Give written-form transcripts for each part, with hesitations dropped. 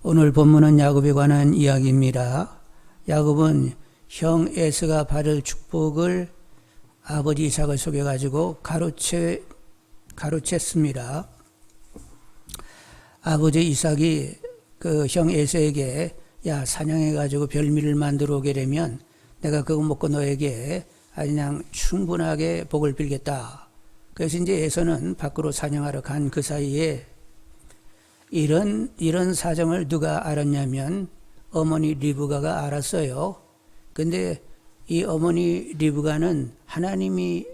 오늘 본문은 야곱에 관한 이야기입니다. 야곱은 형 에서가 받을 축복을 아버지 이삭을 속여가지고 가로챘습니다. 아버지 이삭이 그 형 에서에게 야 사냥해가지고 별미를 만들어 오게 되면 내가 그거 먹고 너에게 그냥 충분하게 복을 빌겠다. 그래서 이제 에서는 밖으로 사냥하러 간 그 사이에 이런 사정을 누가 알았냐면 어머니 리브가가 알았어요. 근데 이 어머니 리브가는 하나님이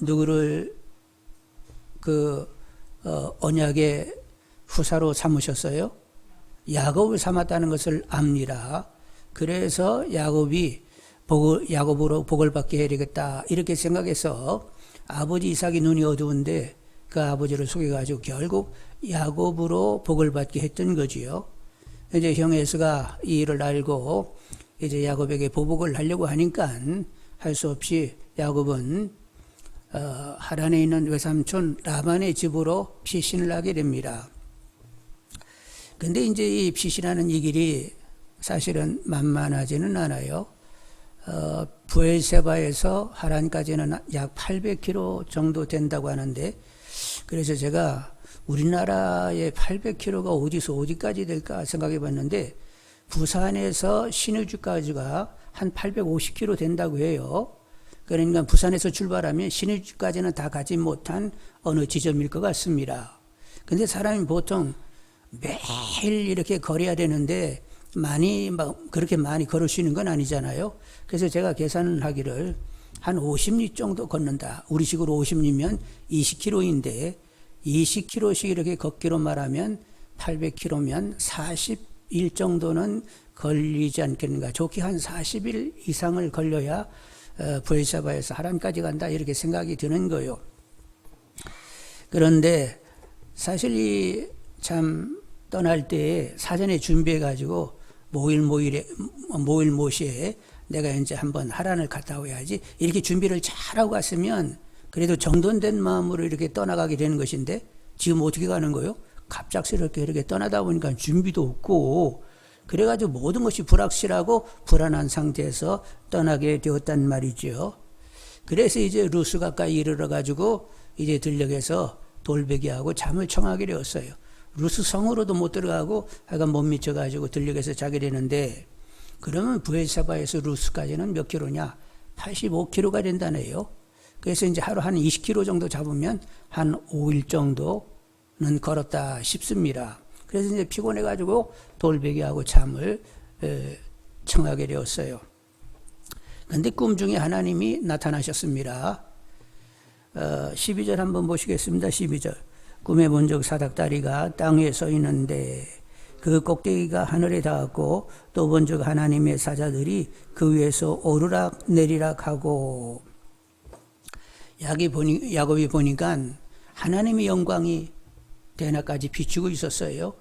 누구를 언약의 후사로 삼으셨어요? 야곱을 삼았다는 것을 압니다. 그래서 야곱으로 복을 받게 해야 되겠다 이렇게 생각해서 아버지 이삭이 눈이 어두운데 그 아버지를 속여가지고 결국 야곱으로 복을 받게 했던 거지요. 이제 형 에서가 이 일을 알고 이제 야곱에게 보복을 하려고 하니까 할 수 없이 야곱은 하란에 있는 외삼촌 라반의 집으로 피신을 하게 됩니다. 근데 이제 이 피신하는 이 길이 사실은 만만하지는 않아요. 브엘세바에서 하란까지는 약 800km 정도 된다고 하는데, 그래서 제가 우리나라의 800km가 어디서 어디까지 될까 생각해 봤는데 부산에서 신의주까지가 한 850km 된다고 해요. 그러니까 부산에서 출발하면 신의주까지는 다 가지 못한 어느 지점일 것 같습니다. 근데 사람이 보통 매일 이렇게 걸어야 되는데 그렇게 많이 걸을 수 있는 건 아니잖아요. 그래서 제가 계산을 하기를 한 50리 정도 걷는다. 우리식으로 50리면 20km인데 20km씩 이렇게 걷기로 말하면 800km면 40일 정도는 걸리지 않겠는가. 좋게 한 40일 이상을 걸려야 브엘세바에서 하란까지 간다 이렇게 생각이 드는 거예요. 그런데 사실 이 참 떠날 때 사전에 준비해 가지고 모일모시에 내가 이제 한번 하란을 갔다 와야지 이렇게 준비를 잘하고 갔으면 그래도 정돈된 마음으로 이렇게 떠나가게 되는 것인데 지금 어떻게 가는 거예요? 갑작스럽게 이렇게 떠나다 보니까 준비도 없고 그래가지고 모든 것이 불확실하고 불안한 상태에서 떠나게 되었단 말이죠. 그래서 이제 루스 가까이 이르러가지고 이제 들녘에서 돌베개하고 잠을 청하게 되었어요. 루스 성으로도 못 들어가고 하여간 못 미쳐가지고 들녘에서 자게 되는데 그러면 브엘세바에서 루스까지는 몇 킬로냐? 85km가 된다네요. 그래서 이제 하루 한 20km 정도 잡으면 한 5일 정도는 걸었다 싶습니다. 그래서 이제 피곤해가지고 돌베개하고 잠을 청하게 되었어요. 그런데 꿈 중에 하나님이 나타나셨습니다. 12절 한번 보시겠습니다. 12절. 꿈에 본 적 사닥다리가 땅에 서 있는데 그 꼭대기가 하늘에 닿았고 또 본 적 하나님의 사자들이 그 위에서 오르락 내리락 하고. 야곱이 보니까 하나님의 영광이 대낮까지 비추고 있었어요.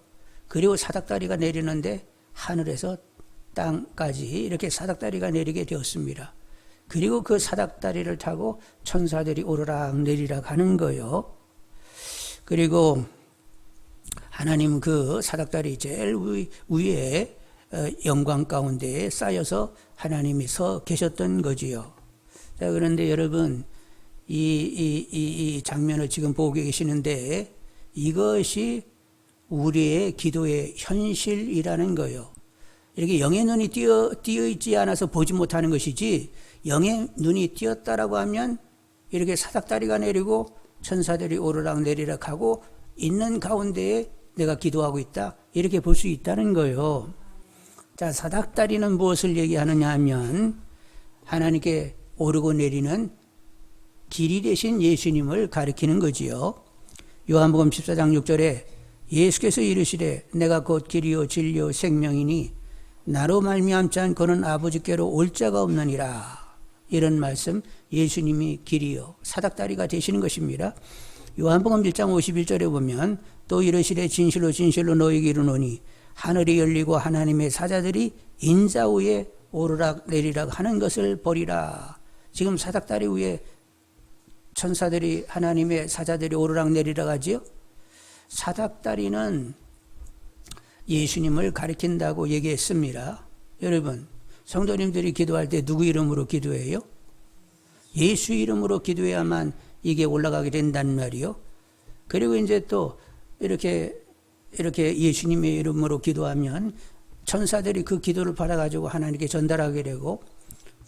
그리고 사닥다리가 내리는데 하늘에서 땅까지 이렇게 사닥다리가 내리게 되었습니다. 그리고 그 사닥다리를 타고 천사들이 오르락 내리락 하는 거예요. 그리고 하나님 그 사닥다리 제일 위에 영광 가운데에 쌓여서 하나님이 서 계셨던 거지요. 자, 그런데 여러분 이 장면을 지금 보고 계시는데 이것이 우리의 기도의 현실이라는 거예요. 이렇게 영의 눈이 띄어 있지 않아서 보지 못하는 것이지 영의 눈이 띄었다라고 하면 이렇게 사닥다리가 내리고 천사들이 오르락 내리락 하고 있는 가운데에 내가 기도하고 있다 이렇게 볼 수 있다는 거예요. 자, 사닥다리는 무엇을 얘기하느냐 하면 하나님께 오르고 내리는 길이 되신 예수님을 가리키는 거지요. 요한복음 14장 6절에 예수께서 이르시되 내가 곧 길이요 진리요 생명이니 나로 말미암지 않고는 아버지께로 올 자가 없느니라. 이런 말씀, 예수님이 길이요 사닥다리가 되시는 것입니다. 요한복음 1장 51절에 보면 또 이르시되 진실로 진실로 너희에게 이르노니 하늘이 열리고 하나님의 사자들이 인자 위에 오르락 내리락 하는 것을 보리라. 지금 사닥다리 위에 천사들이 하나님의 사자들이 오르락 내리락 하지요. 사닥다리는 예수님을 가리킨다고 얘기했습니다. 여러분, 성도님들이 기도할 때 누구 이름으로 기도해요? 예수 이름으로 기도해야만 이게 올라가게 된단 말이요. 그리고 이제 또 이렇게 예수님의 이름으로 기도하면 천사들이 그 기도를 받아가지고 하나님께 전달하게 되고,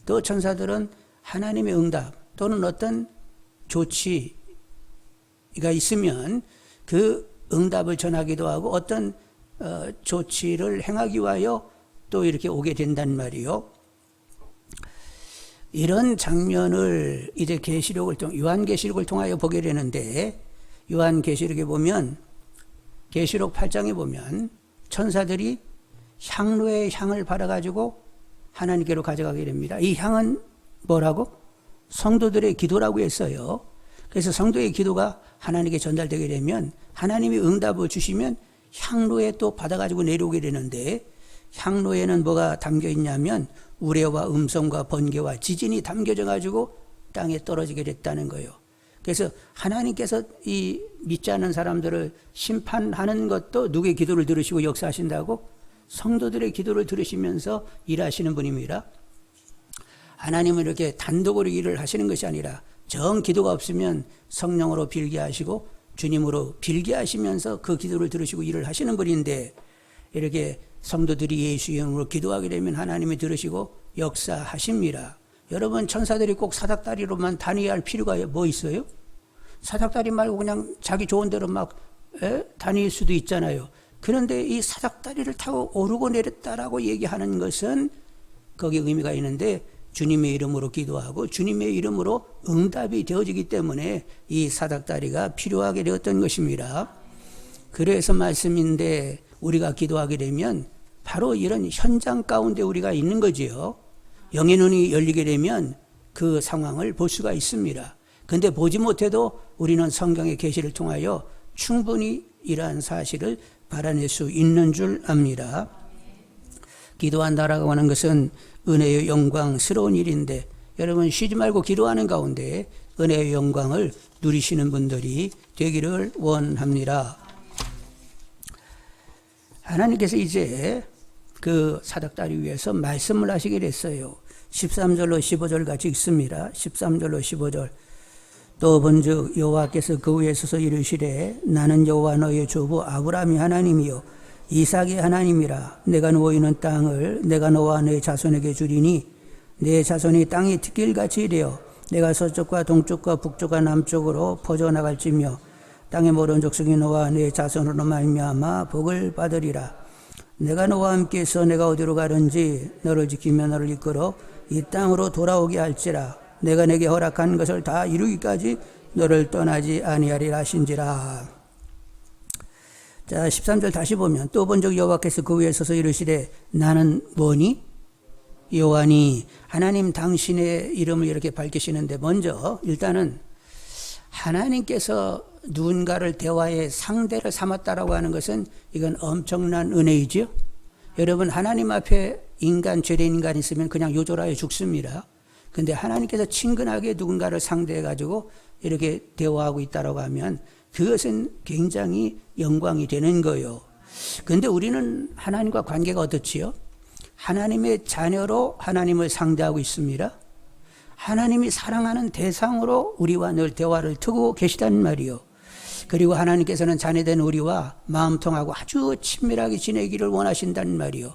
또 천사들은 하나님의 응답 또는 어떤 조치가 있으면 그 응답을 전하기도 하고 어떤 조치를 행하기 위하여 또 이렇게 오게 된단 말이요. 이런 장면을 이제 요한계시록을 통하여 보게 되는데, 요한계시록에 보면, 계시록 8장에 보면 천사들이 향로의 향을 받아가지고 하나님께로 가져가게 됩니다. 이 향은 뭐라고? 성도들의 기도라고 했어요. 그래서 성도의 기도가 하나님께 전달되게 되면 하나님이 응답을 주시면 향로에 또 받아가지고 내려오게 되는데, 향로에는 뭐가 담겨 있냐면 우레와 음성과 번개와 지진이 담겨져 가지고 땅에 떨어지게 됐다는 거예요. 그래서 하나님께서 이 믿지 않는 사람들을 심판하는 것도 누구의 기도를 들으시고 역사하신다고? 성도들의 기도를 들으시면서 일하시는 분입니다. 하나님은 이렇게 단독으로 일을 하시는 것이 아니라 정 기도가 없으면 성령으로 빌게 하시고 주님으로 빌게 하시면서 그 기도를 들으시고 일을 하시는 분인데, 이렇게 성도들이 예수 이름으로 기도하게 되면 하나님이 들으시고 역사하십니다. 여러분, 천사들이 꼭 사닥다리로만 다녀야 할 필요가 뭐 있어요? 사닥다리 말고 그냥 자기 좋은 대로 막 다닐 수도 있잖아요. 그런데 이 사닥다리를 타고 오르고 내렸다라고 얘기하는 것은 거기에 의미가 있는데, 주님의 이름으로 기도하고 주님의 이름으로 응답이 되어지기 때문에 이 사닥다리가 필요하게 되었던 것입니다. 그래서 말씀인데, 우리가 기도하게 되면 바로 이런 현장 가운데 우리가 있는 거지요. 영의 눈이 열리게 되면 그 상황을 볼 수가 있습니다. 그런데 보지 못해도 우리는 성경의 계시를 통하여 충분히 이러한 사실을 발견할 수 있는 줄 압니다. 기도한다라고 하는 것은 은혜의 영광스러운 일인데, 여러분 쉬지 말고 기도하는 가운데 은혜의 영광을 누리시는 분들이 되기를 원합니다. 하나님께서 이제 그 사닥다리 위에서 말씀을 하시게 됐어요. 13절로 15절 같이 읽습니다. 13절로 15절. 또 본즉 여호와께서 그 위에 서서 이르시되, 나는 여호와 너의 조부 아브라함이 하나님이요 이삭의 하나님이라. 내가 누워 있는 땅을 내가 너와 내 자손에게 주리니 내 자손이 땅이 튀길같이 되어 내가 서쪽과 동쪽과 북쪽과 남쪽으로 퍼져나갈지며 땅의 모든 족속이 너와 내 자손으로 말미암아 복을 받으리라. 내가 너와 함께해서 내가 어디로 가든지 너를 지키며 너를 이끌어 이 땅으로 돌아오게 할지라. 내가 내게 허락한 것을 다 이루기까지 너를 떠나지 아니하리라 하신지라. 자, 13절 다시 보면, 또 본즉 여호와께서 그 위에 서서 이르시되, 나는 뭐니? 여호와니. 하나님 당신의 이름을 이렇게 밝히시는데, 먼저 일단은 하나님께서 누군가를 대화의 상대를 삼았다라고 하는 것은 이건 엄청난 은혜이죠. 여러분, 하나님 앞에 인간, 죄된 인간이 있으면 그냥 요절하여 죽습니다. 근데 하나님께서 친근하게 누군가를 상대해 가지고 이렇게 대화하고 있다라고 하면 그것은 굉장히 영광이 되는 거예요. 근데 우리는 하나님과 관계가 어떻지요? 하나님의 자녀로 하나님을 상대하고 있습니다. 하나님이 사랑하는 대상으로 우리와 늘 대화를 트고 계시단 말이요. 그리고 하나님께서는 자녀된 우리와 마음 통하고 아주 친밀하게 지내기를 원하신단 말이요.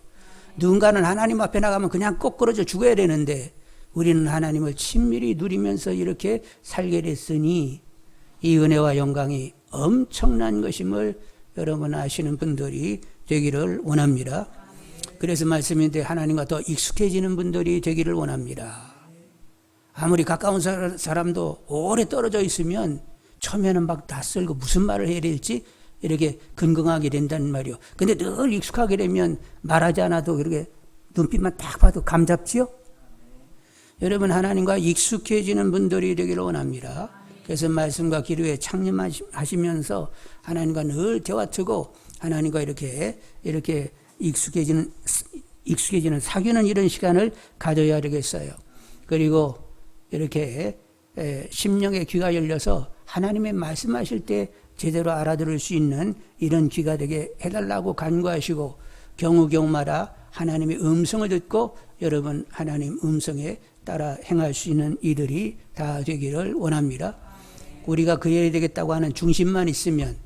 누군가는 하나님 앞에 나가면 그냥 꼬꾸러져 죽어야 되는데, 우리는 하나님을 친밀히 누리면서 이렇게 살게 됐으니 이 은혜와 영광이 엄청난 것임을 여러분 아시는 분들이 되기를 원합니다. 그래서 말씀인데, 하나님과 더 익숙해지는 분들이 되기를 원합니다. 아무리 가까운 사람도 오래 떨어져 있으면 처음에는 막 낯설고 무슨 말을 해야 될지 이렇게 근긍하게 된다는 말이요. 근데 늘 익숙하게 되면 말하지 않아도 이렇게 눈빛만 딱 봐도 감 잡지요? 여러분, 하나님과 익숙해지는 분들이 되기를 원합니다. 그래서 말씀과 기도에 창념하시면서 하나님과 늘 대화 트고 하나님과 이렇게 익숙해지는 사귀는 이런 시간을 가져야 되겠어요. 그리고 이렇게 심령의 귀가 열려서 하나님의 말씀하실 때 제대로 알아들을 수 있는 이런 귀가 되게 해달라고 간구하시고 경우경우마다 하나님의 음성을 듣고 여러분 하나님 음성에 따라 행할 수 있는 이들이 다 되기를 원합니다. 우리가 그래야 되겠다고 하는 중심만 있으면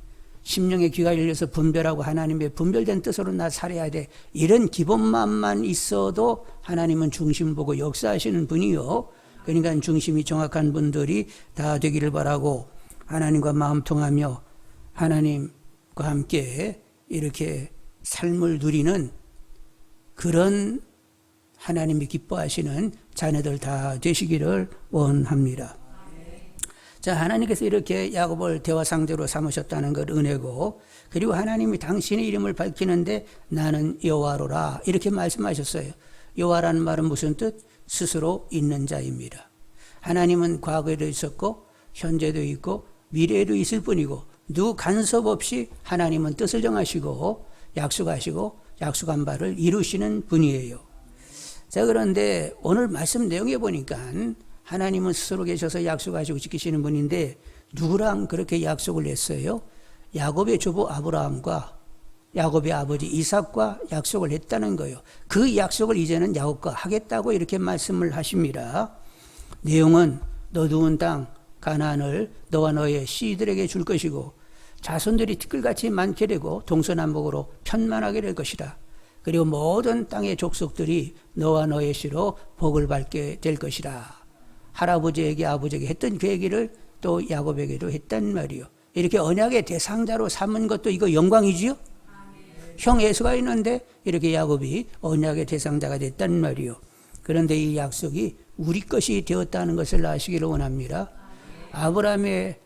심령의 귀가 열려서 분별하고 하나님의 분별된 뜻으로 나 살아야 돼. 이런 기본만만 있어도 하나님은 중심 보고 역사하시는 분이요. 그러니까 중심이 정확한 분들이 다 되기를 바라고 하나님과 마음 통하며 하나님과 함께 이렇게 삶을 누리는 그런 하나님이 기뻐하시는 자녀들 다 되시기를 원합니다. 자, 하나님께서 이렇게 야곱을 대화 상대로 삼으셨다는 것 은혜고, 그리고 하나님이 당신의 이름을 밝히는데 나는 여호와로라 이렇게 말씀하셨어요. 여호와라는 말은 무슨 뜻? 스스로 있는 자입니다. 하나님은 과거에도 있었고 현재도 있고 미래에도 있을 뿐이고 누구 간섭 없이 하나님은 뜻을 정하시고 약속하시고 약속한 바를 이루시는 분이에요. 자, 그런데 오늘 말씀 내용에 보니까 하나님은 스스로 계셔서 약속하시고 지키시는 분인데 누구랑 그렇게 약속을 했어요? 야곱의 조부 아브라함과 야곱의 아버지 이삭과 약속을 했다는 거예요. 그 약속을 이제는 야곱과 하겠다고 이렇게 말씀을 하십니다. 내용은 너두운 땅 가나안을 너와 너의 씨들에게 줄 것이고 자손들이 티끌같이 많게 되고 동서남북으로 편만하게 될 것이다. 그리고 모든 땅의 족속들이 너와 너의 씨로 복을 받게 될 것이다. 할아버지에게 아버지에게 했던 그 얘기를 또 야곱에게도 했단 말이요. 이렇게 언약의 대상자로 삼은 것도 이거 영광이지요. 형 에서가 있는데 이렇게 야곱이 언약의 대상자가 됐단 말이요. 그런데 이 약속이 우리 것이 되었다는 것을 아시기를 원합니다. 아브라함의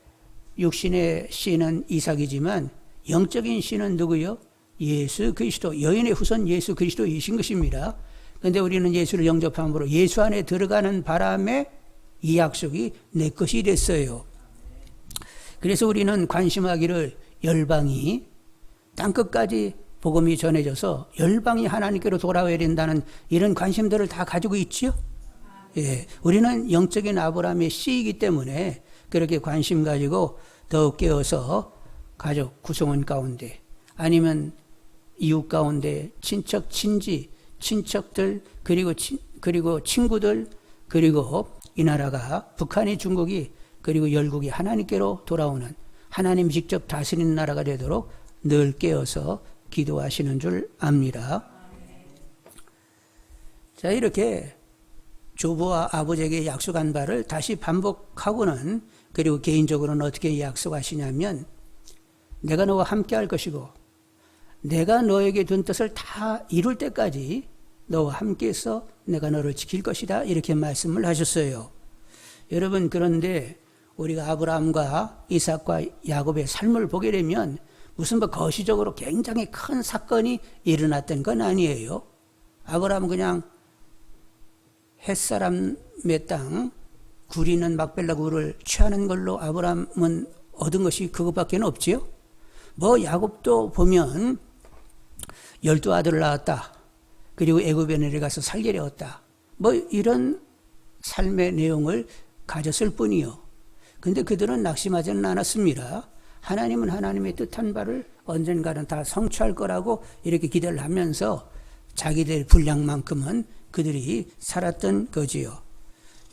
육신의 씨는 이삭이지만 영적인 씨는 누구요? 예수 그리스도, 여인의 후손 예수 그리스도이신 것입니다. 그런데 우리는 예수를 영접함으로 예수 안에 들어가는 바람에 이 약속이 내 것이 됐어요. 그래서 우리는 관심하기를 열방이 땅끝까지 복음이 전해져서 열방이 하나님께로 돌아와야 된다는 이런 관심들을 다 가지고 있지요. 예, 우리는 영적인 아브라함의 씨이기 때문에 그렇게 관심 가지고 더욱 깨어서 가족 구성원 가운데 아니면 이웃 가운데 친척 친지 친척들 그리고 친구들 그리고 이 나라가 북한이 중국이 그리고 열국이 하나님께로 돌아오는 하나님 직접 다스리는 나라가 되도록 늘 깨어서 기도하시는 줄 압니다. 자, 이렇게 조부와 아버지에게 약속한 바를 다시 반복하고는 그리고 개인적으로는 어떻게 약속하시냐면 내가 너와 함께 할 것이고 내가 너에게 둔 뜻을 다 이룰 때까지 너와 함께해서 내가 너를 지킬 것이다 이렇게 말씀을 하셨어요. 여러분, 그런데 우리가 아브라함과 이삭과 야곱의 삶을 보게 되면 무슨 거시적으로 굉장히 큰 사건이 일어났던 건 아니에요. 아브라함은 그냥 햇사람의 땅 구리는 막벨라 굴을 취하는 걸로 아브라함은 얻은 것이 그것밖에 없지요. 야곱도 보면 12아들을 낳았다. 그리고 애굽에 내려가서 살게 되었다. 이런 삶의 내용을 가졌을 뿐이요. 근데 그들은 낙심하지는 않았습니다. 하나님은 하나님의 뜻한 바를 언젠가는 다 성취할 거라고 이렇게 기대를 하면서 자기들 분량만큼은 그들이 살았던 거지요.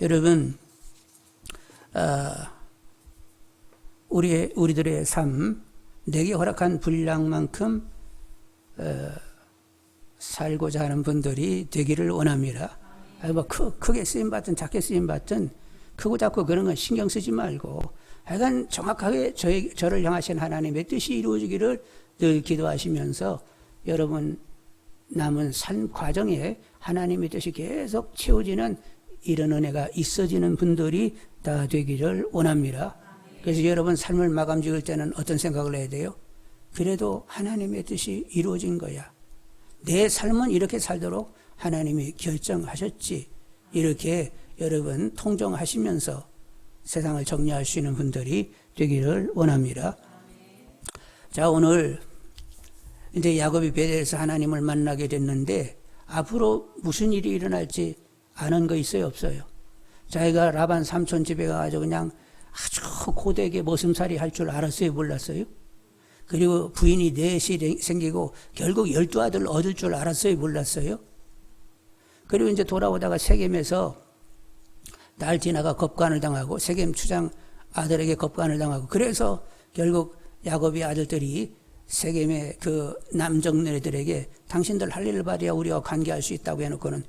여러분, 우리들의 삶, 내게 허락한 분량만큼 살고자 하는 분들이 되기를 원합니다. 크게 쓰임받든 작게 쓰임받든 크고 작고 그런 건 신경 쓰지 말고 하여간 정확하게 저를 향하신 하나님의 뜻이 이루어지기를 늘 기도하시면서 여러분 남은 삶 과정에 하나님의 뜻이 계속 채워지는 이런 은혜가 있어지는 분들이 다 되기를 원합니다. 그래서 여러분 삶을 마감 지을 때는 어떤 생각을 해야 돼요? 그래도 하나님의 뜻이 이루어진 거야. 내 삶은 이렇게 살도록 하나님이 결정하셨지. 이렇게 여러분 통정하시면서 세상을 정리할 수 있는 분들이 되기를 원합니다. 자, 오늘 이제 야곱이 베델에서 하나님을 만나게 됐는데 앞으로 무슨 일이 일어날지 아는 거 있어요, 없어요? 자기가 라반 삼촌 집에 가가지고 그냥 아주 고되게 머슴살이 할 줄 알았어요, 몰랐어요? 그리고 부인이 넷이 생기고 결국 12아들 얻을 줄 알았어요, 몰랐어요? 그리고 이제 돌아오다가 세겜에서 날 지나가 겁간을 당하고 세겜 추장 아들에게 겁간을 당하고 그래서 결국 야곱의 아들들이 세겜의 그 남정네들에게 당신들 할례를 받아야 우리와 관계할 수 있다고 해놓고는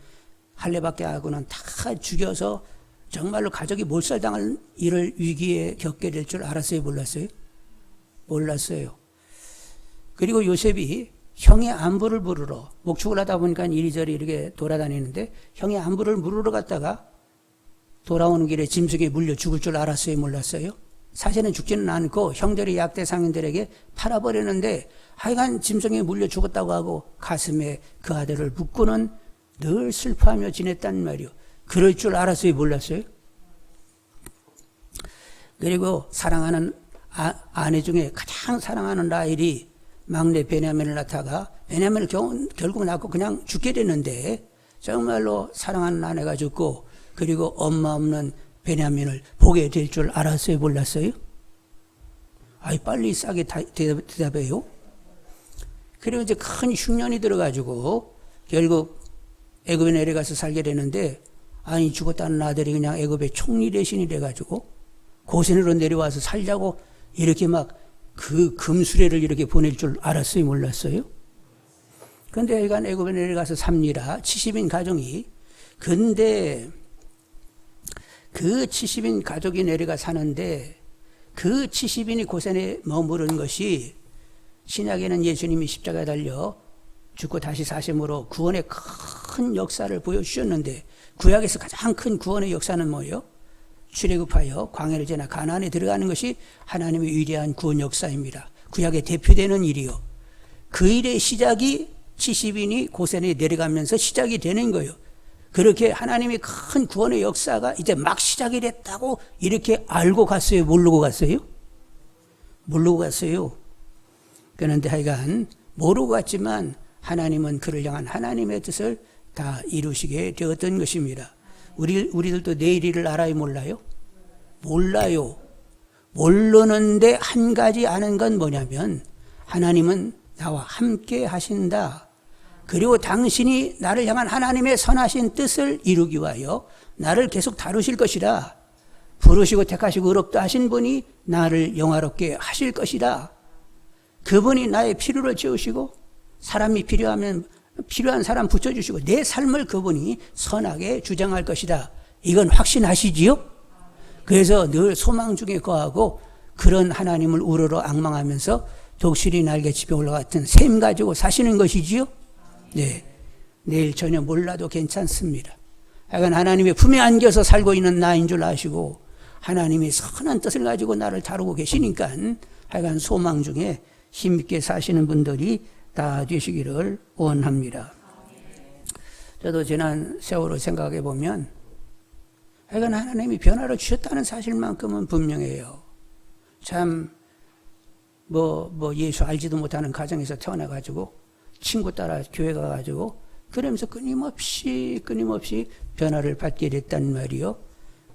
할례밖에 하고는 다 죽여서 정말로 가족이 몰살당할 일을 위기에 겪게 될 줄 알았어요, 몰랐어요? 몰랐어요. 그리고 요셉이 형의 안부를 물으러 목축을 하다 보니까 이리저리 이렇게 돌아다니는데 형의 안부를 물으러 갔다가 돌아오는 길에 짐승에 물려 죽을 줄 알았어요, 몰랐어요? 사실은 죽지는 않고 형들이 약대 상인들에게 팔아버렸는데 하여간 짐승에 물려 죽었다고 하고 가슴에 그 아들을 묻고는 늘 슬퍼하며 지냈단 말이요. 그럴 줄 알았어요, 몰랐어요? 그리고 사랑하는 아내 중에 가장 사랑하는 라헬이 막내 베냐민을 낳다가 베냐민을 결국 낳고 그냥 죽게 되는데 정말로 사랑하는 아내가 죽고 그리고 엄마 없는 베냐민을 보게 될 줄 알았어요, 몰랐어요? 아이, 빨리 싸게 대답해요. 그리고 이제 큰 흉년이 들어가지고 결국 애굽에 내려가서 살게 되는데 아니 죽었다는 아들이 그냥 애굽의 총리 대신이 돼가지고 고센으로 내려와서 살자고 이렇게 막 그 금수레를 이렇게 보낼 줄 알았어요, 몰랐어요? 근데 하여간 애굽에 내려가서 삽니다. 70인 가정이. 근데 그 70인 가족이 내려가 사는데 그 70인이 고센에 머무른 것이 신약에는 예수님이 십자가에 달려 죽고 다시 사심으로 구원의 큰 역사를 보여주셨는데 구약에서 가장 큰 구원의 역사는 뭐예요? 출애굽하여 광야를 지나 가나안에 들어가는 것이 하나님의 위대한 구원 역사입니다. 구약에 대표되는 일이요. 그 일의 시작이 70인이 고센에 내려가면서 시작이 되는 거예요. 그렇게 하나님의 큰 구원의 역사가 이제 막 시작이 됐다고 이렇게 알고 갔어요? 모르고 갔어요? 모르고 갔어요. 그런데 하여간 모르고 갔지만 하나님은 그를 향한 하나님의 뜻을 다 이루시게 되었던 것입니다. 우리들도 내일 일을 알아요, 몰라요? 몰라요. 모르는데 한 가지 아는 건 뭐냐면 하나님은 나와 함께 하신다. 그리고 당신이 나를 향한 하나님의 선하신 뜻을 이루기 위하여 나를 계속 다루실 것이라. 부르시고 택하시고 의롭다 하신 분이 나를 영화롭게 하실 것이라. 그분이 나의 필요를 채우시고 사람이 필요하면 필요한 사람 붙여주시고 내 삶을 그분이 선하게 주장할 것이다. 이건 확신하시지요? 그래서 늘 소망 중에 거하고 그런 하나님을 우러러 앙망하면서 독수리 날개집에 올라갔던 샘 가지고 사시는 것이지요? 네. 내일 전혀 몰라도 괜찮습니다. 하여간 하나님의 품에 안겨서 살고 있는 나인 줄 아시고 하나님이 선한 뜻을 가지고 나를 다루고 계시니까 하여간 소망 중에 힘있게 사시는 분들이 다 되시기를 원합니다. 저도 지난 세월을 생각해 보면 하여간 하나님이 변화를 주셨다는 사실만큼은 분명해요. 참 예수 알지도 못하는 가정에서 태어나가지고 친구 따라 교회 가가지고 그러면서 끊임없이 변화를 받게 됐단 말이요.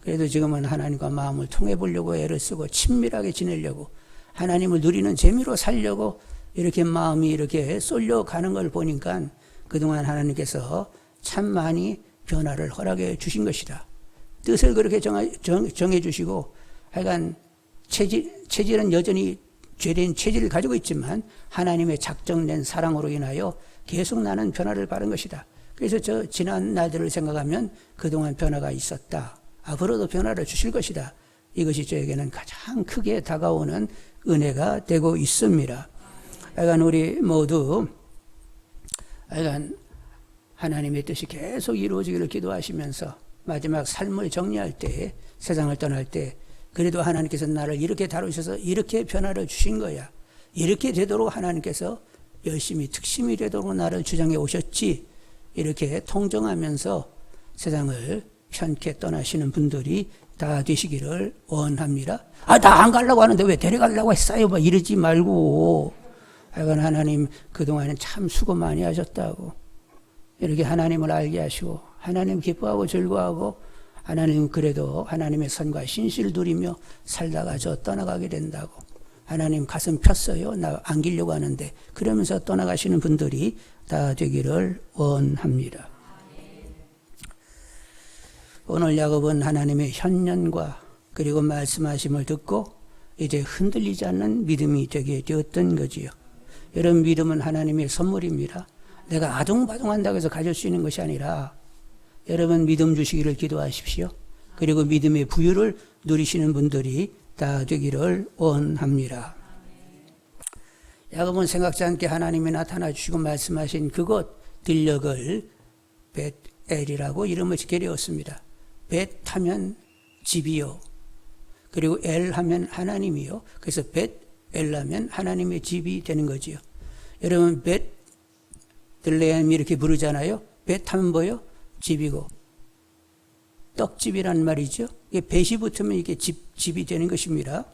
그래도 지금은 하나님과 마음을 통해 보려고 애를 쓰고 친밀하게 지내려고 하나님을 누리는 재미로 살려고 이렇게 마음이 이렇게 쏠려가는 걸 보니까 그동안 하나님께서 참 많이 변화를 허락해 주신 것이다. 뜻을 그렇게 정해 주시고 하여간 체질은 여전히 죄된 체질을 가지고 있지만 하나님의 작정된 사랑으로 인하여 계속 나는 변화를 받은 것이다. 그래서 저 지난 날들을 생각하면 그동안 변화가 있었다. 앞으로도 변화를 주실 것이다. 이것이 저에게는 가장 크게 다가오는 은혜가 되고 있습니다. 하여간 우리 모두 하여간 하나님의 뜻이 계속 이루어지기를 기도하시면서 마지막 삶을 정리할 때, 세상을 떠날 때 그래도 하나님께서 나를 이렇게 다루셔서 이렇게 변화를 주신 거야. 이렇게 되도록 하나님께서 열심히 특심이 되도록 나를 주장해 오셨지. 이렇게 통정하면서 세상을 편케 떠나시는 분들이 다 되시기를 원합니다. 나 안 가려고 하는데 왜 데려가려고 했어요? 이러지 말고. 하여간 하나님 그동안은 참 수고 많이 하셨다고. 이렇게 하나님을 알게 하시고 하나님 기뻐하고 즐거워하고 하나님 그래도 하나님의 선과 신실을 누리며 살다가 저 떠나가게 된다고. 하나님 가슴 폈어요. 나 안기려고 하는데. 그러면서 떠나가시는 분들이 다 되기를 원합니다. 오늘 야곱은 하나님의 현년과 그리고 말씀하심을 듣고 이제 흔들리지 않는 믿음이 되게 되었던 거지요. 여러분, 믿음은 하나님의 선물입니다. 내가 아둥바둥한다고 해서 가질 수 있는 것이 아니라 여러분 믿음 주시기를 기도하십시오. 그리고 믿음의 부유를 누리시는 분들이 다 되기를 원합니다. 야곱은 생각지 않게 하나님이 나타나 주시고 말씀하신 그곳 들녘을 벳엘이라고 이름을 짓게 되었습니다. 벳 하면 집이요. 그리고 엘 하면 하나님이요. 그래서 벳엘 하면 하나님의 집이 되는 거지요. 여러분 벳들레헴 이렇게 부르잖아요. 벳 하면 뭐요? 집이고 떡집이란 말이죠. 이게 벳이 붙으면 이게 집이 되는 것입니다.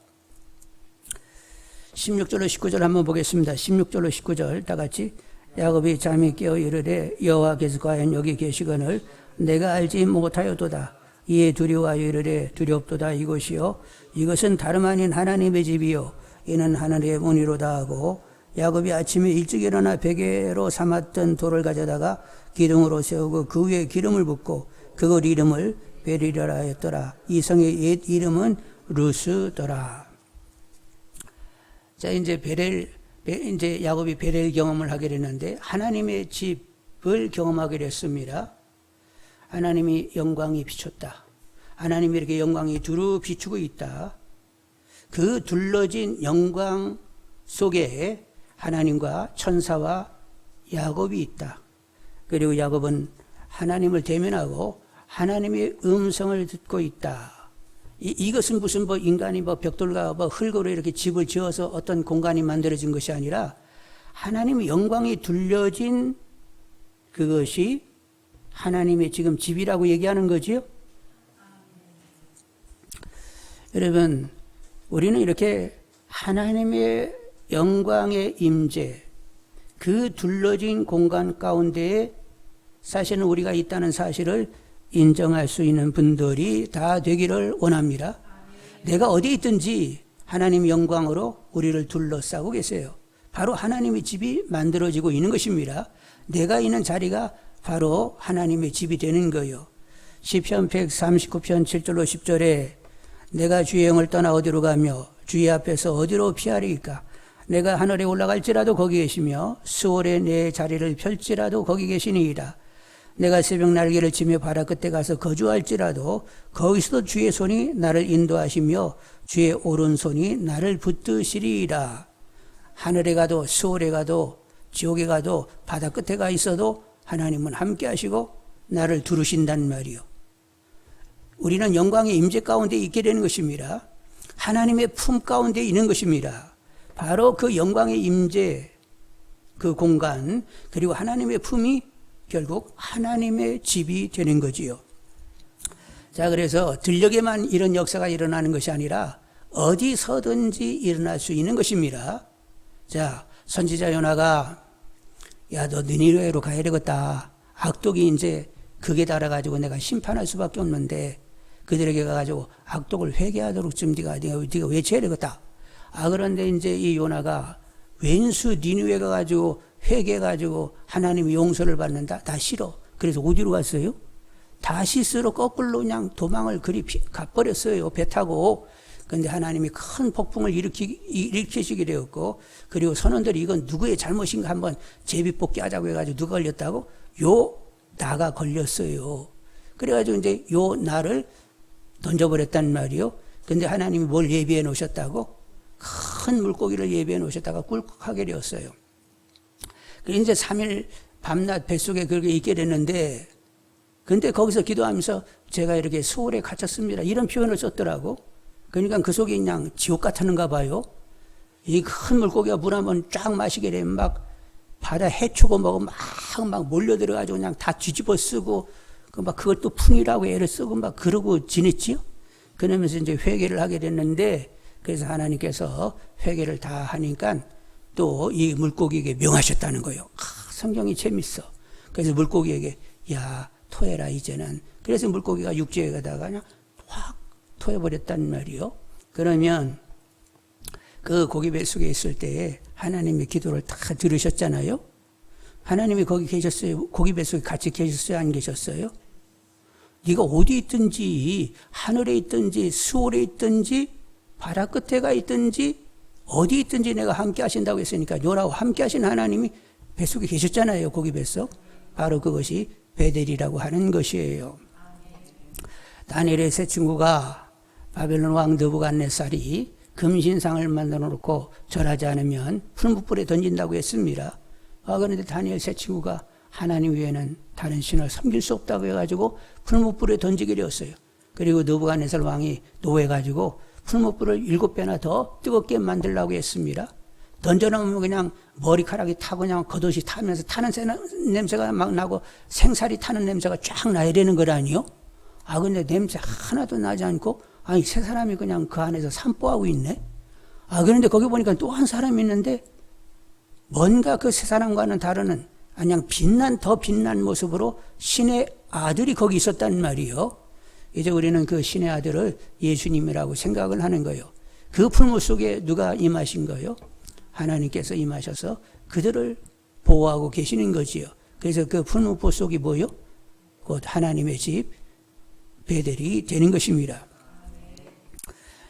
16절로 19절 한번 보겠습니다. 16절로 19절 다 같이. 야곱이 잠이 깨어 이르되 여호와께서 과연 여기 계시거늘 내가 알지 못하였도다. 이에 두려워하여 이르되 두렵도다. 이곳이요 이것은 다름 아닌 하나님의 집이요 이는 하늘의 문이로다 하고 야곱이 아침에 일찍 일어나 베개로 삼았던 돌을 가져다가 기둥으로 세우고 그 위에 기름을 붓고 그곳 이름을 베리라라 했더라. 이 성의 옛 이름은 루스더라. 자, 이제 이제 야곱이 베렐 경험을 하게 됐는데 하나님의 집을 경험하게 됐습니다. 하나님이 영광이 비쳤다. 하나님이 이렇게 영광이 두루 비추고 있다. 그 둘러진 영광 속에 하나님과 천사와 야곱이 있다. 그리고 야곱은 하나님을 대면하고 하나님의 음성을 듣고 있다. 이것은 무슨 인간이 벽돌과 흙으로 이렇게 집을 지어서 어떤 공간이 만들어진 것이 아니라 하나님의 영광이 둘러진 그것이 하나님의 지금 집이라고 얘기하는 거지요. 여러분, 우리는 이렇게 하나님의 영광의 임재, 그 둘러진 공간 가운데에 사실은 우리가 있다는 사실을 인정할 수 있는 분들이 다 되기를 원합니다. 내가 어디에 있든지 하나님 영광으로 우리를 둘러싸고 계세요. 바로 하나님의 집이 만들어지고 있는 것입니다. 내가 있는 자리가 바로 하나님의 집이 되는 거예요. 시편 139편 7절로 10절에 내가 주의 영을 떠나 어디로 가며 주의 앞에서 어디로 피하리이까. 내가 하늘에 올라갈지라도 거기 계시며 수월에 내 자리를 펼지라도 거기 계시니이다. 내가 새벽 날개를 치며 바다 끝에 가서 거주할지라도 거기서도 주의 손이 나를 인도하시며 주의 오른손이 나를 붙드시리이다. 하늘에 가도 수월에 가도 지옥에 가도 바다 끝에 가 있어도 하나님은 함께 하시고 나를 두르신단 말이요. 우리는 영광의 임재 가운데 있게 되는 것입니다. 하나님의 품 가운데 있는 것입니다. 바로 그 영광의 임재, 그 공간, 그리고 하나님의 품이 결국 하나님의 집이 되는 거지요. 자, 그래서 들녘에만 이런 역사가 일어나는 것이 아니라 어디서든지 일어날 수 있는 것입니다. 자, 선지자 요나가 야, 너 니느웨로 가야 되겠다. 악독이 이제 극에 달아가지고 내가 심판할 수밖에 없는데 그들에게 가가지고 악독을 회개하도록 좀 네가 외쳐야 되겠다. 그런데 이제 이 요나가 왼수 니느웨 가가지고 회개해가지고 하나님의 용서를 받는다? 다 싫어. 그래서 어디로 갔어요? 다시스로 거꾸로 그냥 도망을 그리 가버렸어요. 배 타고. 그런데 하나님이 큰 폭풍을 일으키시게 되었고, 그리고 선원들이 이건 누구의 잘못인가 한번 제비뽑기 하자고 해가지고 누가 걸렸다고? 요 나가 걸렸어요. 그래가지고 이제 요 나를 던져버렸단 말이요. 근데 하나님이 뭘 예비해 놓으셨다고? 큰 물고기를 예비해 놓으셨다가 꿀꺽하게 되었어요. 이제 3일 밤낮 뱃속에 그렇게 있게 됐는데, 근데 거기서 기도하면서 제가 이렇게 소홀에 갇혔습니다. 이런 표현을 썼더라고. 그러니까 그 속이 그냥 지옥 같았는가 봐요. 이 큰 물고기가 물 한번 쫙 마시게 되면 막 바다 해초고 뭐고 막 몰려들어가지고 그냥 다 뒤집어 쓰고, 그걸 또 풍이라고 애를 쓰고 막 그러고 지냈지요. 그러면서 이제 회개를 하게 됐는데, 그래서 하나님께서 회개를 다 하니까 또 이 물고기에게 명하셨다는 거예요. 성경이 재밌어. 그래서 물고기에게 야, 토해라 이제는. 그래서 물고기가 육지에 가다가 그냥 확 토해버렸단 말이요. 그러면 그 고기 뱃속에 있을 때에 하나님의 기도를 다 들으셨잖아요. 하나님이 거기 계셨어요? 고기 뱃속에 같이 계셨어요? 안 계셨어요? 네가 어디 있든지 하늘에 있든지 수월에 있든지 바다 끝에가 있든지 어디 있든지 내가 함께 하신다고 했으니까 너라고 함께 하신 하나님이 뱃속에 계셨잖아요. 고기 뱃속. 바로 그것이 베델이라고 하는 것이에요. 다니엘의 세 친구가 바벨론 왕 느부갓네살이 금신상을 만들어 놓고 절하지 않으면 풀무불에 던진다고 했습니다. 그런데 다니엘 세 친구가 하나님 외에는 다른 신을 섬길 수 없다고 해가지고 풀무불에 던지게 되었어요. 그리고 느부갓네살 왕이 노해가지고 풀무불을 7배나 더 뜨겁게 만들라고 했습니다. 던져놓으면 그냥 머리카락이 타고 그냥 겉옷이 타면서 타는 냄새가 막 나고 생살이 타는 냄새가 쫙 나야 되는 거라니요. 근데 냄새 하나도 나지 않고 세 사람이 그냥 그 안에서 산보하고 있네. 그런데 거기 보니까 또 한 사람이 있는데 뭔가 그 세 사람과는 다른 그냥 더 빛난 모습으로 신의 아들이 거기 있었단 말이요. 이제 우리는 그 신의 아들을 예수님이라고 생각을 하는 거예요. 그 풀무 속에 누가 임하신 거예요? 하나님께서 임하셔서 그들을 보호하고 계시는 거지요. 그래서 그 풀무불 속이 뭐요? 곧 하나님의 집 베델이 되는 것입니다.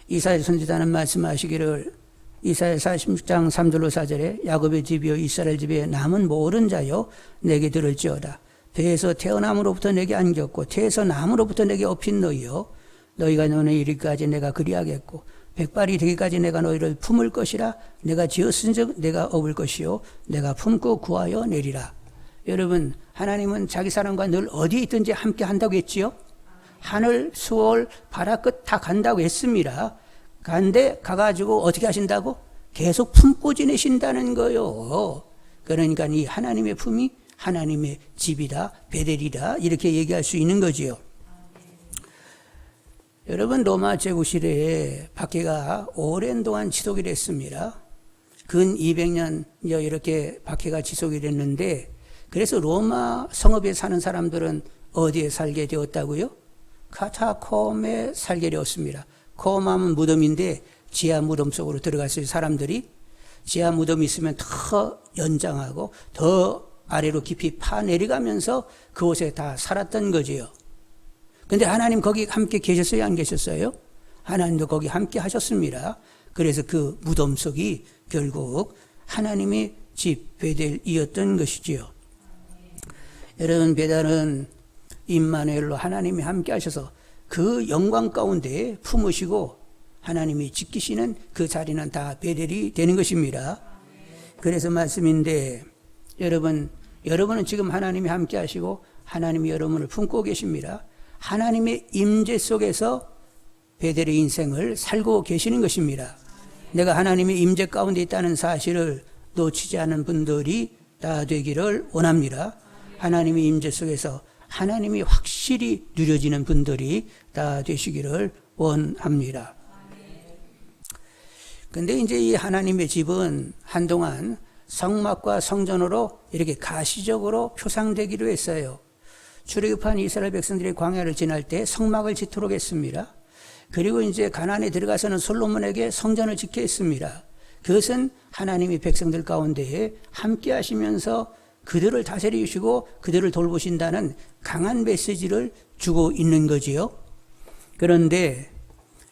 이사야 선지자는 말씀하시기를 이사야 46장 3절로 4절에 야곱의 집이요 이스라엘 집에 남은 모든 자요 내게 들을지어다. 배에서 태어남으로부터 내게 안겼고 태에서 남으로부터 내게 업힌 너희요 너희가 너는 이르기까지 내가 그리하겠고 백발이 되기까지 내가 너희를 품을 것이라. 내가 지었은즉 내가 업을 것이요 내가 품고 구하여 내리라. 여러분, 하나님은 자기 사람과 늘 어디에 있든지 함께 한다고 했지요. 하늘, 수월, 바다 끝 다 간다고 했습니다. 간데 가가지고 어떻게 하신다고? 계속 품고 지내신다는 거요. 그러니까 이 하나님의 품이 하나님의 집이다, 베델이다 이렇게 얘기할 수 있는 거지요. 여러분, 로마 제국 시대에 박해가 오랜 동안 지속이 됐습니다. 근 200년 이렇게 박해가 지속이 됐는데, 그래서 로마 성읍에 사는 사람들은 어디에 살게 되었다고요? 카타콤에 살게 되었습니다. 콤하면 무덤인데 지하 무덤 속으로 들어갔어요. 사람들이 지하 무덤이 있으면 더 연장하고 더 아래로 깊이 파내려가면서 그곳에 다 살았던 거지요. 근데 하나님 거기 함께 계셨어요? 안 계셨어요? 하나님도 거기 함께 하셨습니다. 그래서 그 무덤 속이 결국 하나님의 집 베델이었던 것이지요. 여러분, 베델은 임마누엘로 하나님이 함께 하셔서 그 영광 가운데 품으시고 하나님이 지키시는 그 자리는 다 베델이 되는 것입니다. 그래서 말씀인데 여러분은 지금 하나님이 함께 하시고 하나님이 여러분을 품고 계십니다. 하나님의 임재 속에서 베델의 인생을 살고 계시는 것입니다. 내가 하나님의 임재 가운데 있다는 사실을 놓치지 않은 분들이 다 되기를 원합니다. 하나님의 임재 속에서 하나님이 확실히 누려지는 분들이 다 되시기를 원합니다. 근데 이제 이 하나님의 집은 한동안 성막과 성전으로 이렇게 가시적으로 표상되기로 했어요. 출애굽한 이스라엘 백성들이 광야를 지날 때 성막을 짓도록 했습니다. 그리고 이제 가나안에 들어가서는 솔로몬에게 성전을 짓게 했습니다. 그것은 하나님이 백성들 가운데 함께 하시면서 그들을 다스리시고 그들을 돌보신다는 강한 메시지를 주고 있는 거지요. 그런데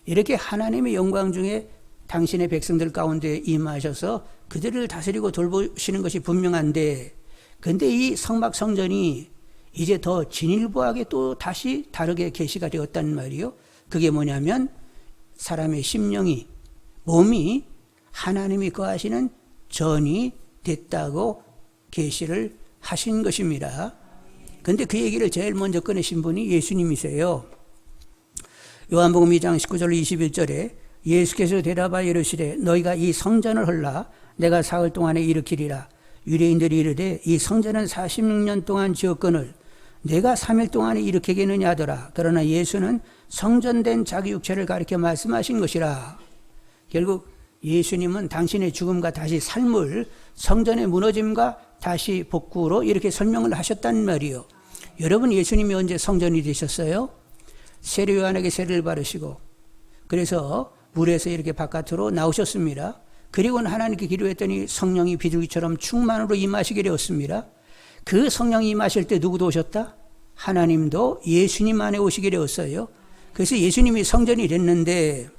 이렇게 하나님의 영광 중에 당신의 백성들 가운데 임하셔서 그들을 다스리고 돌보시는 것이 분명한데, 근데 이 성막 성전이 이제 더 진일보하게 또 다시 다르게 계시가 되었단 말이요. 그게 뭐냐면 사람의 심령이, 몸이 하나님이 거하시는 전이 됐다고 계시를 하신 것입니다. 근데 그 얘기를 제일 먼저 꺼내신 분이 예수님이세요. 요한복음 2장 19절 21절에 예수께서 대답하여 이르시되 너희가 이 성전을 헐라 내가 사흘 동안에 일으키리라. 유대인들이 이르되 이 성전은 46년 동안 지었거늘 내가 3일 동안에 일으키겠느냐 하더라. 그러나 예수는 성전된 자기 육체를 가리켜 말씀하신 것이라. 결국 예수님은 당신의 죽음과 다시 삶을 성전의 무너짐과 다시 복구로 이렇게 설명을 하셨단 말이요. 여러분 예수님이 언제 성전이 되셨어요? 세례 요한에게 세례를 받으시고 그래서 물에서 이렇게 바깥으로 나오셨습니다. 그리고는 하나님께 기도했더니 성령이 비둘기처럼 충만으로 임하시게 되었습니다. 그 성령이 임하실 때 누구도 오셨다? 하나님도 예수님 안에 오시게 되었어요. 그래서 예수님이 성전이 됐는데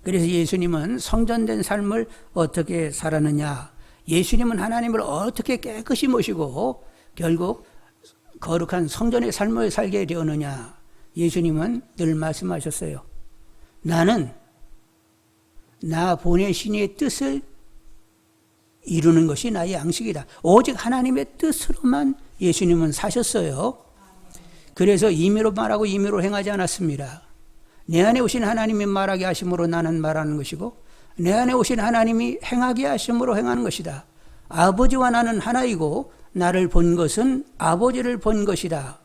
그래서 예수님은 성전된 삶을 어떻게 살았느냐? 예수님은 하나님을 어떻게 깨끗이 모시고 결국 거룩한 성전의 삶을 살게 되었느냐? 예수님은 늘 말씀하셨어요. 나는 나 보내신 이의 뜻을 이루는 것이 나의 양식이다. 오직 하나님의 뜻으로만 예수님은 사셨어요. 그래서 임의로 말하고 임의로 행하지 않았습니다. 내 안에 오신 하나님이 말하게 하심으로 나는 말하는 것이고 내 안에 오신 하나님이 행하게 하심으로 행하는 것이다. 아버지와 나는 하나이고 나를 본 것은 아버지를 본 것이다.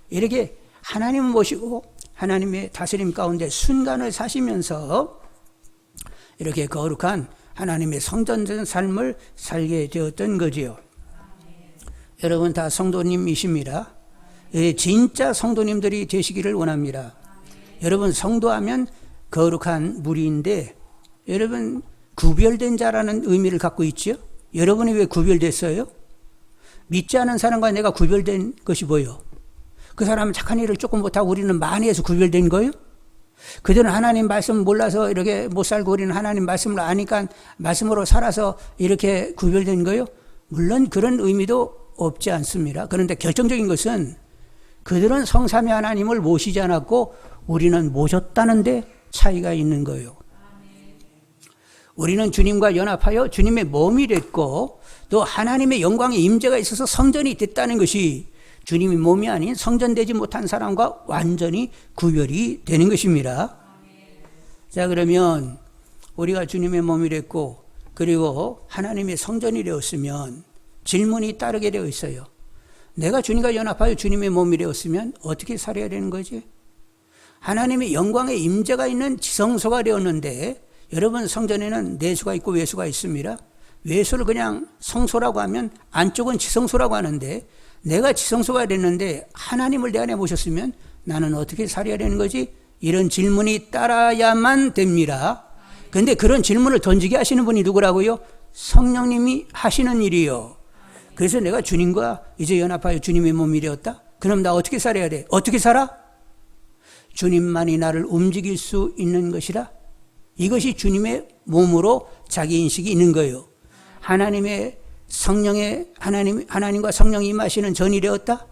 이렇게 하나님을 모시고 하나님의 다스림 가운데 순간을 사시면서 이렇게 거룩한 하나님의 성전된 삶을 살게 되었던 거지요. 여러분 다 성도님이십니다. 진짜 성도님들이 되시기를 원합니다. 여러분 성도하면 거룩한 무리인데 여러분 구별된 자라는 의미를 갖고 있죠. 여러분이 왜 구별됐어요? 믿지 않은 사람과 내가 구별된 것이 뭐예요? 그 사람은 착한 일을 조금 못하고 우리는 많이 해서 구별된 거예요? 그들은 하나님 말씀 몰라서 이렇게 못 살고 우리는 하나님 말씀을 아니까 말씀으로 살아서 이렇게 구별된 거예요? 물론 그런 의미도 없지 않습니다. 그런데 결정적인 것은 그들은 성삼위 하나님을 모시지 않았고 우리는 모셨다는 데 차이가 있는 거예요. 우리는 주님과 연합하여 주님의 몸이 됐고 또 하나님의 영광의 임재가 있어서 성전이 됐다는 것이 주님의 몸이 아닌 성전되지 못한 사람과 완전히 구별이 되는 것입니다. 자, 그러면 우리가 주님의 몸이 됐고 그리고 하나님의 성전이 되었으면 질문이 따르게 되어 있어요. 내가 주님과 연합하여 주님의 몸이 되었으면 어떻게 살아야 되는 거지? 하나님의 영광의 임재가 있는 지성소가 되었는데 여러분 성전에는 내수가 있고 외수가 있습니다. 외수를 그냥 성소라고 하면 안쪽은 지성소라고 하는데 내가 지성소가 됐는데 하나님을 내 안에 모셨으면 나는 어떻게 살아야 되는 거지? 이런 질문이 따라야만 됩니다. 그런데 그런 질문을 던지게 하시는 분이 누구라고요? 성령님이 하시는 일이요. 그래서 내가 주님과 이제 연합하여 주님의 몸이 되었다? 그럼 나 어떻게 살아야 돼? 어떻게 살아? 주님만이 나를 움직일 수 있는 것이라. 이것이 주님의 몸으로 자기 인식이 있는 거예요. 하나님의 성령의 하나님과 성령이 임하시는 전이 되었다?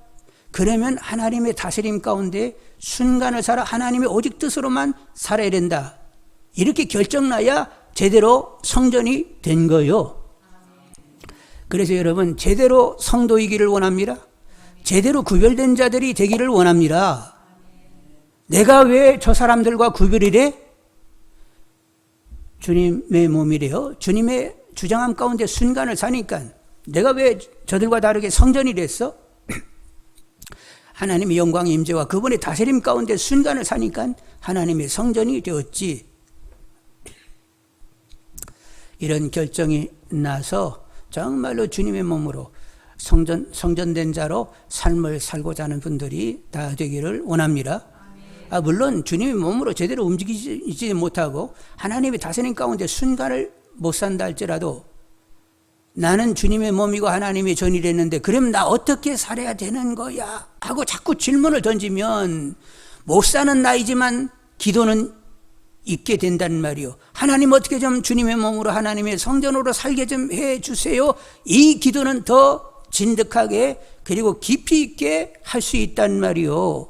그러면 하나님의 다스림 가운데 순간을 살아 하나님의 오직 뜻으로만 살아야 된다. 이렇게 결정나야 제대로 성전이 된 거예요. 그래서 여러분 제대로 성도이기를 원합니다. 제대로 구별된 자들이 되기를 원합니다. 내가 왜 저 사람들과 구별이 돼? 주님의 몸이래요. 주님의 주장함 가운데 순간을 사니까 내가 왜 저들과 다르게 성전이 됐어? 하나님의 영광의 임재와 그분의 다스림 가운데 순간을 사니까 하나님의 성전이 되었지. 이런 결정이 나서 정말로 주님의 몸으로 성전된 자로 삶을 살고자 하는 분들이 다 되기를 원합니다. 물론 주님의 몸으로 제대로 움직이지 못하고 하나님의 다스림 가운데 순간을 못 산다 할지라도 나는 주님의 몸이고 하나님의 전이 됐는데 그럼 나 어떻게 살아야 되는 거야? 하고 자꾸 질문을 던지면 못 사는 나이지만 기도는 있게 된다는 말이요. 하나님 어떻게 좀 주님의 몸으로 하나님의 성전으로 살게 좀 해주세요. 이 기도는 더 진득하게 그리고 깊이 있게 할 수 있단 말이요.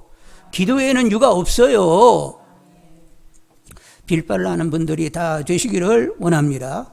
기도에는 유가 없어요. 빌바를 하는 분들이 다 되시기를 원합니다.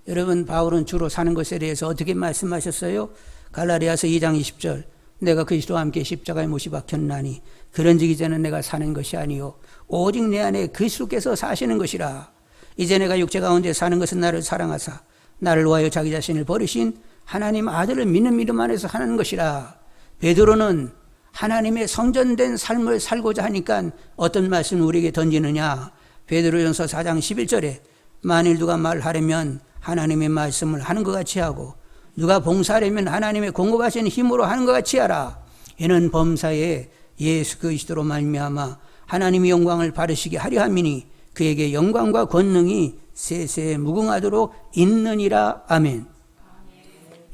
여러분 바울은 주로 사는 것에 대해서 어떻게 말씀하셨어요? 갈라디아서 2장 20절 내가 그리스도와 함께 십자가에 못이 박혔나니 그런즉 이제는 내가 사는 것이 아니요 오직 내 안에 그리스도께서 사시는 것이라. 이제 내가 육체 가운데 사는 것은 나를 사랑하사 나를 위하여 자기 자신을 버리신 하나님 아들을 믿는 믿음 안에서 하는 것이라. 베드로는 하나님의 성전된 삶을 살고자 하니까 어떤 말씀을 우리에게 던지느냐. 베드로전서 4장 11절에 만일 누가 말하려면 하나님의 말씀을 하는 것 같이 하고 누가 봉사하려면 하나님의 공급하신 힘으로 하는 것 같이 하라. 이는 범사에 예수 그리스도로 말미암아 하나님의 영광을 바르시게 하려 함이니 그에게 영광과 권능이 세세에 무궁하도록 있느니라. 아멘.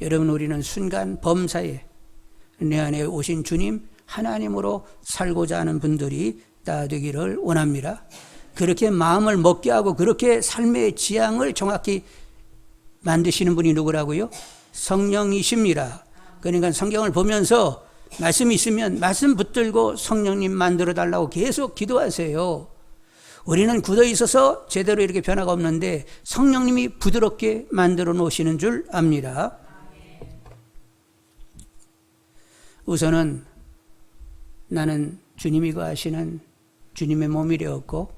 여러분, 우리는 순간 범사에 내 안에 오신 주님 하나님으로 살고자 하는 분들이 다 되기를 원합니다. 그렇게 마음을 먹게 하고 그렇게 삶의 지향을 정확히 만드시는 분이 누구라고요? 성령이십니다. 그러니까 성경을 보면서 말씀이 있으면 말씀 붙들고 성령님 만들어 달라고 계속 기도하세요. 우리는 굳어 있어서 제대로 이렇게 변화가 없는데 성령님이 부드럽게 만들어 놓으시는 줄 압니다. 우선은 나는 주님이 거하시는 주님의 몸이 되었고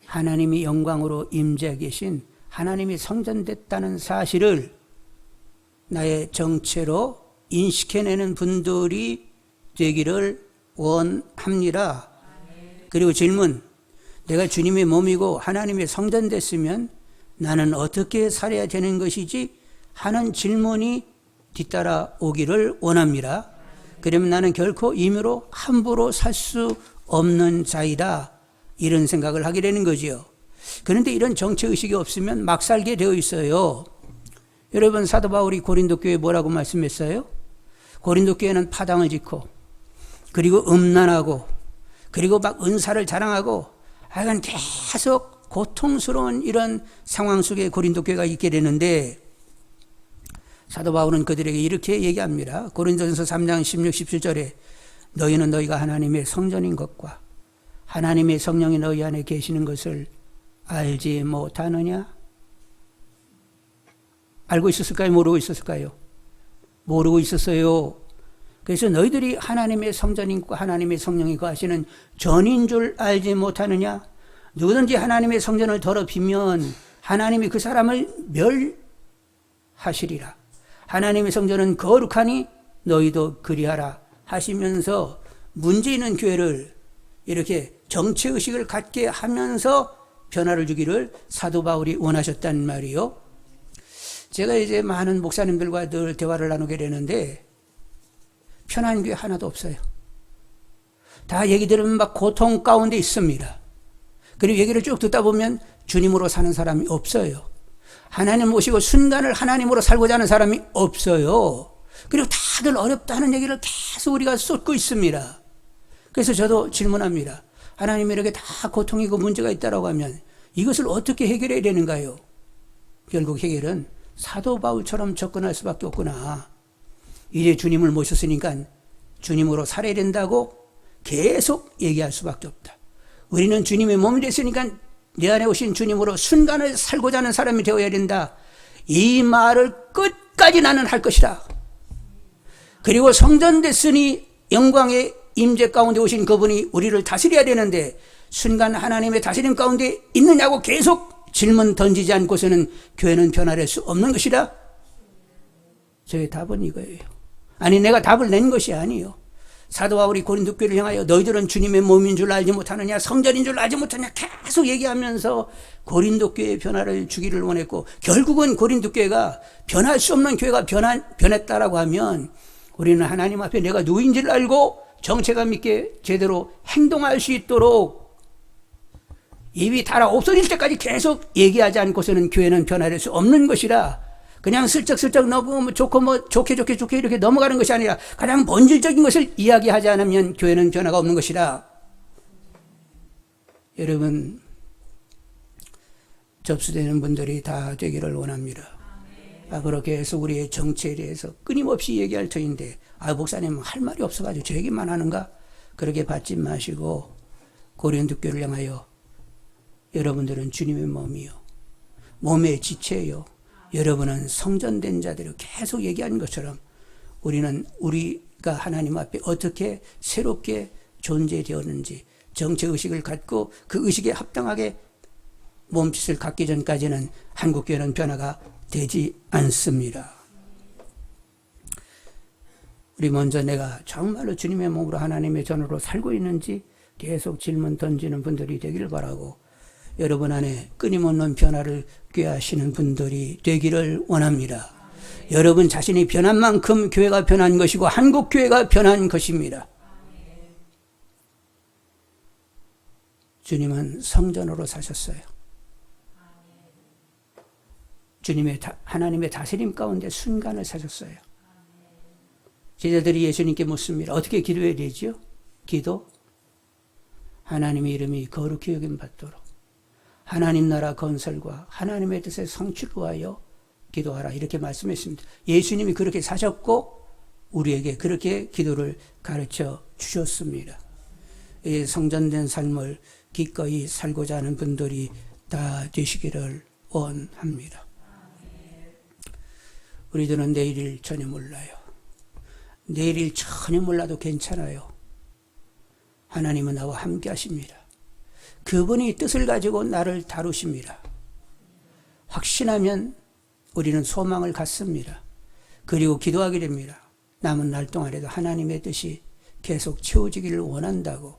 하나님이 영광으로 임재해 계신 하나님이 성전됐다는 사실을 나의 정체로 인식해내는 분들이 되기를 원합니다. 그리고 질문, 내가 주님의 몸이고 하나님의 성전됐으면 나는 어떻게 살아야 되는 것이지 하는 질문이 뒤따라 오기를 원합니다. 그러면 나는 결코 임의로 함부로 살 수 없는 자이다, 이런 생각을 하게 되는 거지요. 그런데 이런 정체의식이 없으면 막 살게 되어 있어요. 여러분, 사도 바울이 고린도 교회에 뭐라고 말씀했어요? 고린도 교회는 파당을 짓고 그리고 음란하고 그리고 막 은사를 자랑하고 하여간 계속 고통스러운 이런 상황 속에 고린도 교회가 있게 되는데 사도 바울은 그들에게 이렇게 얘기합니다. 고린도전서 3장 16, 17절에 너희는 너희가 하나님의 성전인 것과 하나님의 성령이 너희 안에 계시는 것을 알지 못하느냐? 알고 있었을까요? 모르고 있었을까요? 모르고 있었어요. 그래서 너희들이 하나님의 성전인 것과 하나님의 성령이 거하시는 전인 줄 알지 못하느냐? 누구든지 하나님의 성전을 더럽히면 하나님이 그 사람을 멸하시리라. 하나님의 성전은 거룩하니 너희도 그리하라 하시면서 문제 있는 교회를 이렇게 정체의식을 갖게 하면서 변화를 주기를 사도 바울이 원하셨단 말이요. 제가 이제 많은 목사님들과 늘 대화를 나누게 되는데 편한 교회 하나도 없어요. 다 얘기 들으면 막 고통 가운데 있습니다. 그리고 얘기를 쭉 듣다 보면 주님으로 사는 사람이 없어요. 하나님 모시고 순간을 하나님으로 살고자 하는 사람이 없어요. 그리고 다들 어렵다는 얘기를 계속 우리가 쏟고 있습니다. 그래서 저도 질문합니다. 하나님이 이렇게 다 고통이고 문제가 있다고 하면 이것을 어떻게 해결해야 되는가요? 결국 해결은 사도 바울처럼 접근할 수밖에 없구나. 이제 주님을 모셨으니까 주님으로 살아야 된다고 계속 얘기할 수밖에 없다. 우리는 주님의 몸이 됐으니까 내 안에 오신 주님으로 순간을 살고자 하는 사람이 되어야 된다. 이 말을 끝까지 나는 할 것이다. 그리고 성전 됐으니 영광의 임재 가운데 오신 그분이 우리를 다스려야 되는데 순간 하나님의 다스림 가운데 있느냐고 계속 질문 던지지 않고서는 교회는 변화할 수 없는 것이다. 저의 답은 이거예요. 아니, 내가 답을 낸 것이 아니에요. 사도 바울이 고린도 교회를 향하여 너희들은 주님의 몸인 줄 알지 못하느냐, 성전인 줄 알지 못하느냐 계속 얘기하면서 고린도 교회의 변화를 주기를 원했고, 결국은 고린도 교회가 변할 수 없는 교회가 변했다라고 하면 우리는 하나님 앞에 내가 누구인지를 알고 정체감 있게 제대로 행동할 수 있도록 입이 달아 없어질 때까지 계속 얘기하지 않고서는 교회는 변화할 수 없는 것이라, 그냥 슬쩍슬쩍 너무 좋고 뭐 좋게 이렇게 넘어가는 것이 아니라 가장 본질적인 것을 이야기하지 않으면 교회는 변화가 없는 것이라. 여러분, 접수되는 분들이 다 되기를 원합니다. 앞으로 계속 우리의 정체에 대해서 끊임없이 얘기할 터인데, 목사님 할 말이 없어가지고 저 얘기만 하는가? 그렇게 받지 마시고 고린도 교회를 향하여 여러분들은 주님의 몸이요, 몸의 지체요, 여러분은 성전된 자들이 계속 얘기하는 것처럼 우리는 우리가 하나님 앞에 어떻게 새롭게 존재되었는지 정체의식을 갖고 그 의식에 합당하게 몸짓을 갖기 전까지는 한국교회는 변화가 되지 않습니다. 우리 먼저 내가 정말로 주님의 몸으로 하나님의 전으로 살고 있는지 계속 질문 던지는 분들이 되기를 바라고, 여러분 안에 끊임없는 변화를 꾀하시는 분들이 되기를 원합니다. 여러분 자신이 변한 만큼 교회가 변한 것이고 한국 교회가 변한 것입니다. 주님은 성전으로 사셨어요. 하나님의 다스림 가운데 순간을 사셨어요. 제자들이 예수님께 묻습니다. 어떻게 기도해야 되죠? 기도? 하나님의 이름이 거룩히 여김받도록 하나님 나라 건설과 하나님의 뜻의 성취를 위하여 기도하라 이렇게 말씀했습니다. 예수님이 그렇게 사셨고 우리에게 그렇게 기도를 가르쳐 주셨습니다. 이 성전된 삶을 기꺼이 살고자 하는 분들이 다 되시기를 원합니다. 우리들은 내일을 전혀 몰라요. 내일을 전혀 몰라도 괜찮아요. 하나님은 나와 함께 하십니다. 그분이 뜻을 가지고 나를 다루십니다. 확신하면 우리는 소망을 갖습니다. 그리고 기도하게 됩니다. 남은 날 동안에도 하나님의 뜻이 계속 채워지기를 원한다고.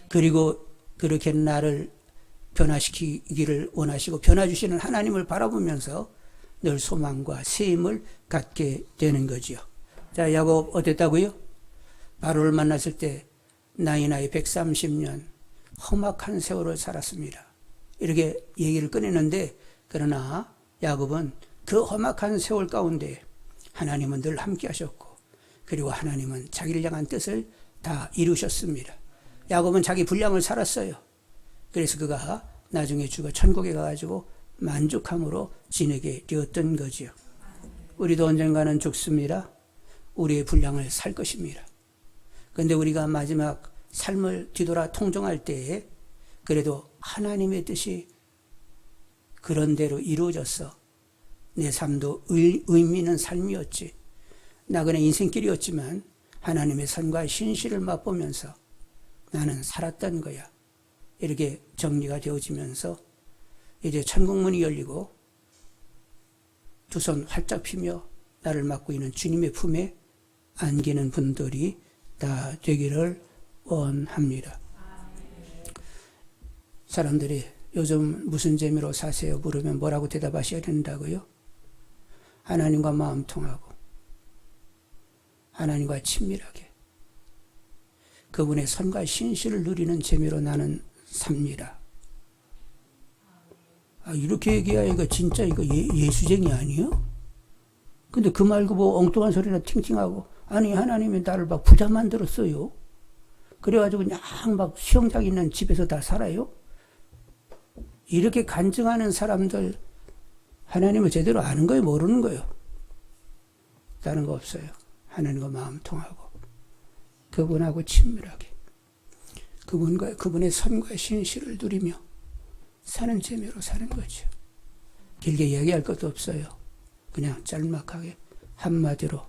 그리고 그렇게 나를 변화시키기를 원하시고 변화주시는 하나님을 바라보면서 늘 소망과 새 힘을 갖게 되는 거지요. 자, 야곱 어땠다고요? 바로를 만났을 때 나이 130년 험악한 세월을 살았습니다. 이렇게 얘기를 꺼내는데 그러나 야곱은 그 험악한 세월 가운데 하나님은 늘 함께 하셨고 그리고 하나님은 자기를 향한 뜻을 다 이루셨습니다. 야곱은 자기 분량을 살았어요. 그래서 그가 나중에 죽어 천국에 가가지고 만족함으로 지내게 되었던 거지요. 우리도 언젠가는 죽습니다. 우리의 분량을 살 것입니다. 그런데 우리가 마지막 삶을 뒤돌아 통정할 때에 그래도 하나님의 뜻이 그런 대로 이루어져서 내 삶도 의미 있는 삶이었지. 나그네 인생길이었지만 하나님의 선과 신실을 맛보면서 나는 살았던 거야. 이렇게 정리가 되어지면서 이제 천국문이 열리고 두 손 활짝 펴며 나를 맡고 있는 주님의 품에 안기는 분들이 다 되기를 원합니다. 사람들이 요즘 무슨 재미로 사세요? 물으면 뭐라고 대답하셔야 된다고요? 하나님과 마음 통하고 하나님과 친밀하게 그분의 선과 신실을 누리는 재미로 나는 삽니다. 이렇게 얘기하니까 진짜 이거 예수쟁이 아니에요? 근데 그 말고 뭐 엉뚱한 소리나 팅팅하고 아니 하나님이 나를 막 부자 만들었어요. 그래가지고 그냥 막 수영장 있는 집에서 다 살아요. 이렇게 간증하는 사람들 하나님을 제대로 아는 거예요? 모르는 거예요? 다른 거 없어요. 하나님과 마음 통하고 그분하고 친밀하게 그분의 선과 신실을 누리며 사는 재미로 사는 거죠. 길게 이야기할 것도 없어요. 그냥 짤막하게 한마디로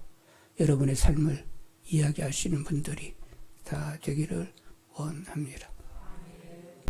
여러분의 삶을 이야기하시는 분들이 다 되기를 원합니다.